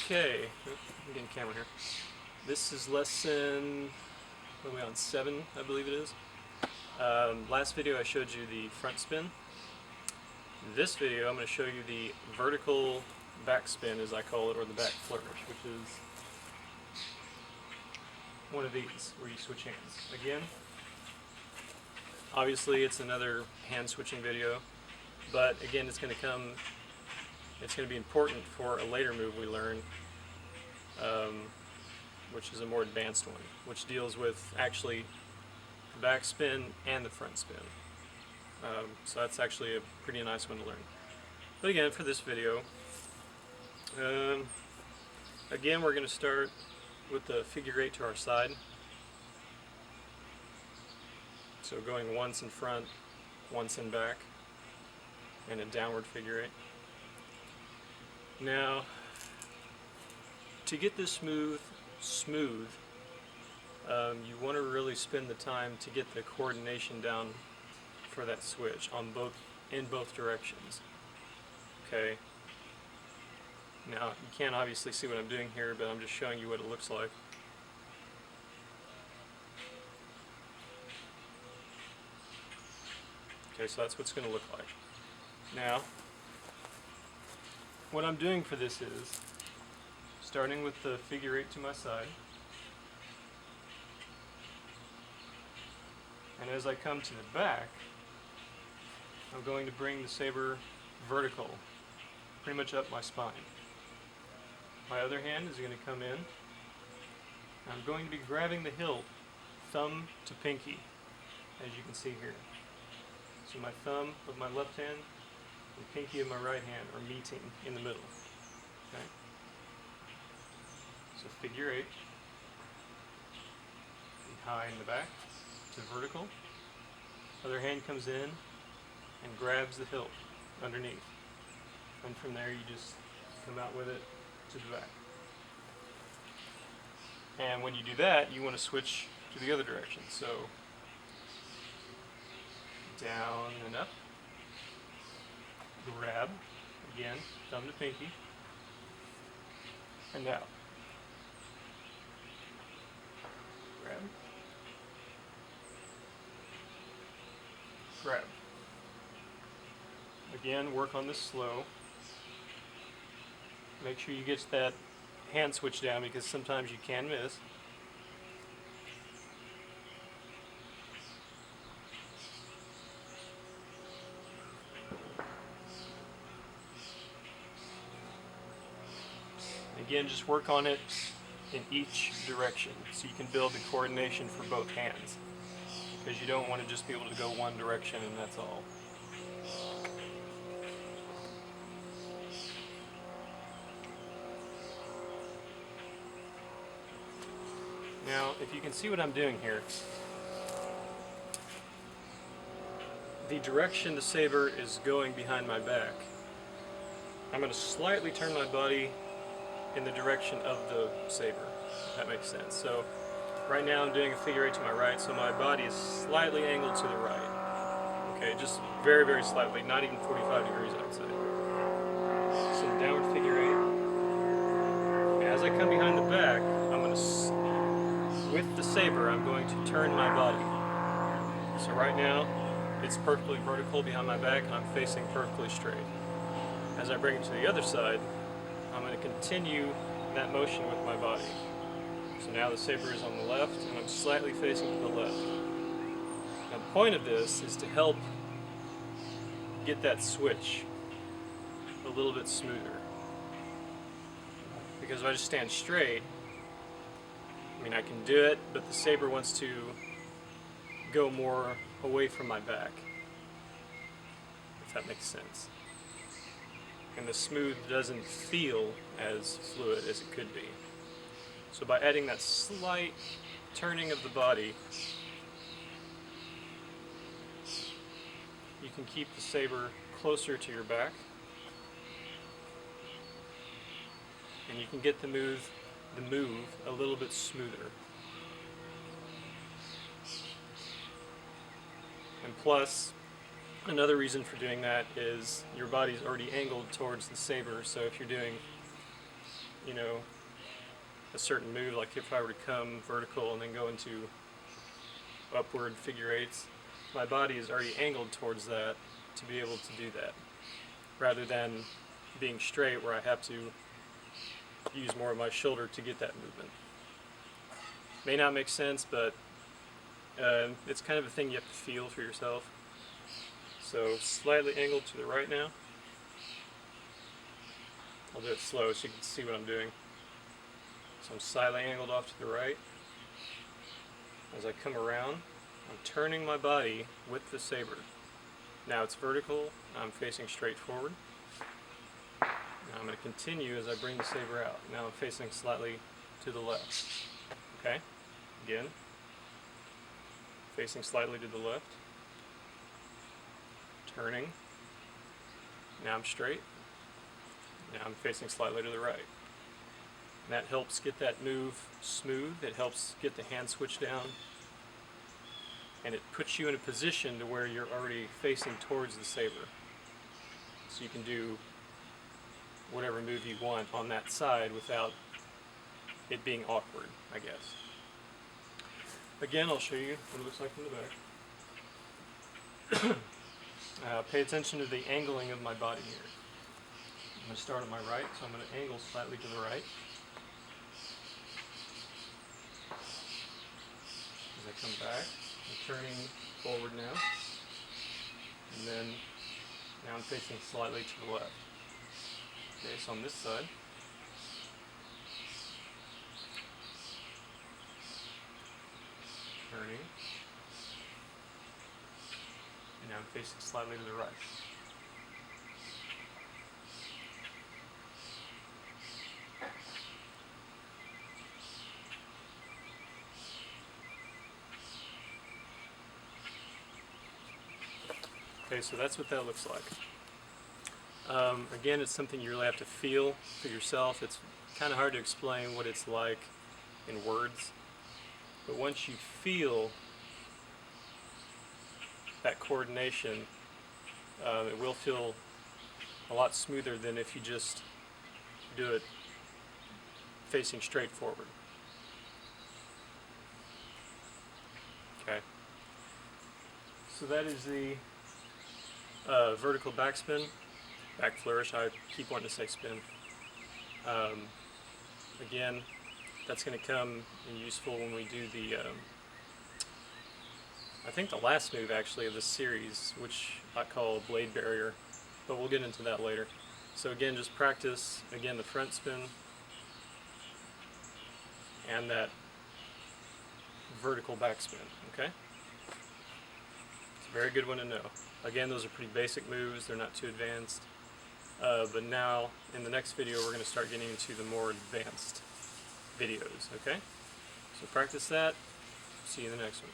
Okay, I'm getting camera here. This is lesson, what are we on, 7, I believe it is. Last video I showed you the front spin. In this video I'm going to show you the vertical back spin, as I call it, or the back flourish, which is one of these, where you switch hands. Again, obviously it's another hand switching video, but again it's going to be important for a later move we learn, which is a more advanced one, which deals with actually the back spin and the front spin. So that's actually a pretty nice one to learn. But again, for this video, again we're going to start with the figure 8 to our side. So going once in front, once in back, and a downward figure 8. Now, to get this smooth, you want to really spend the time to get the coordination down for that switch in both directions. Okay. Now you can't obviously see what I'm doing here, but I'm just showing you what it looks like. Okay, so that's what it's going to look like. Now, what I'm doing for this is starting with the figure 8 to my side, and as I come to the back, I'm going to bring the saber vertical, pretty much up my spine. My other hand is going to come in. I'm going to be grabbing the hilt, thumb to pinky, as you can see here. So my thumb of my left hand and pinky of my right hand are meeting in the middle. Okay? So figure 8, high in the back to vertical. Other hand comes in and grabs the hilt underneath. And from there you just come out with it to the back. And when you do that, you want to switch to the other direction. So down and up, grab, again, thumb to pinky, and out. Grab, grab. Again, work on this slow. Make sure you get that hand switch down, because sometimes you can miss. Again, just work on it in each direction so you can build the coordination for both hands, because you don't want to just be able to go one direction and that's all. Now, if you can see what I'm doing here, the direction the saber is going behind my back, I'm going to slightly turn my body in the direction of the saber, if that makes sense. So right now I'm doing a figure 8 to my right, so my body is slightly angled to the right. Okay, just very, very slightly, not even 45 degrees I would say. So downward figure 8. As I come behind the back, I'm going to, with the saber, I'm going to turn my body. So right now it's perfectly vertical behind my back and I'm facing perfectly straight. As I bring it to the other side, I'm going to continue that motion with my body. So now the saber is on the left and I'm slightly facing to the left. Now the point of this is to help get that switch a little bit smoother. Because if I just stand straight, I mean I can do it, but the saber wants to go more away from my back, if that makes sense. And the smooth doesn't feel as fluid as it could be. So by adding that slight turning of the body, you can keep the saber closer to your back, and you can get the move a little bit smoother. And plus, another reason for doing that is your body's already angled towards the saber, so if you're doing you know, a certain move, like if I were to come vertical and then go into upward figure eights, my body is already angled towards that to be able to do that, rather than being straight where I have to use more of my shoulder to get that movement. May not make sense, but it's kind of a thing you have to feel for yourself. So slightly angled to the right now. I'll do it slow so you can see what I'm doing. So I'm slightly angled off to the right. As I come around, I'm turning my body with the saber. Now it's vertical, I'm facing straight forward. Now I'm going to continue as I bring the saber out. Now I'm facing slightly to the left. Okay? Again. Facing slightly to the left. Turning. Now I'm straight. Now I'm facing slightly to the right. And that helps get that move smooth. It helps get the hand switch down. And it puts you in a position to where you're already facing towards the saber. So you can do whatever move you want on that side without it being awkward, I guess. Again, I'll show you what it looks like from the back. Pay attention to the angling of my body here. I'm going to start on my right, so I'm going to angle slightly to the right. As I come back, I'm turning forward now. And then now I'm facing slightly to the left. Okay, so on this side, turning, and now I'm facing slightly to the right. Okay, so that's what that looks like. Again, it's something you really have to feel for yourself. It's kind of hard to explain what it's like in words. But once you feel that coordination, it will feel a lot smoother than if you just do it facing straight forward. Okay. So that is the vertical backspin, back flourish. I keep wanting to say spin. Again, that's going to come in useful when we do the, I think the last move actually of this series, which I call blade barrier, but we'll get into that later. So again, just practice, again, the front spin and that vertical backspin, okay? It's a very good one to know. Again, those are pretty basic moves, they're not too advanced. But now, in the next video, we're going to start getting into the more advanced videos, okay? So practice that. See you in the next one.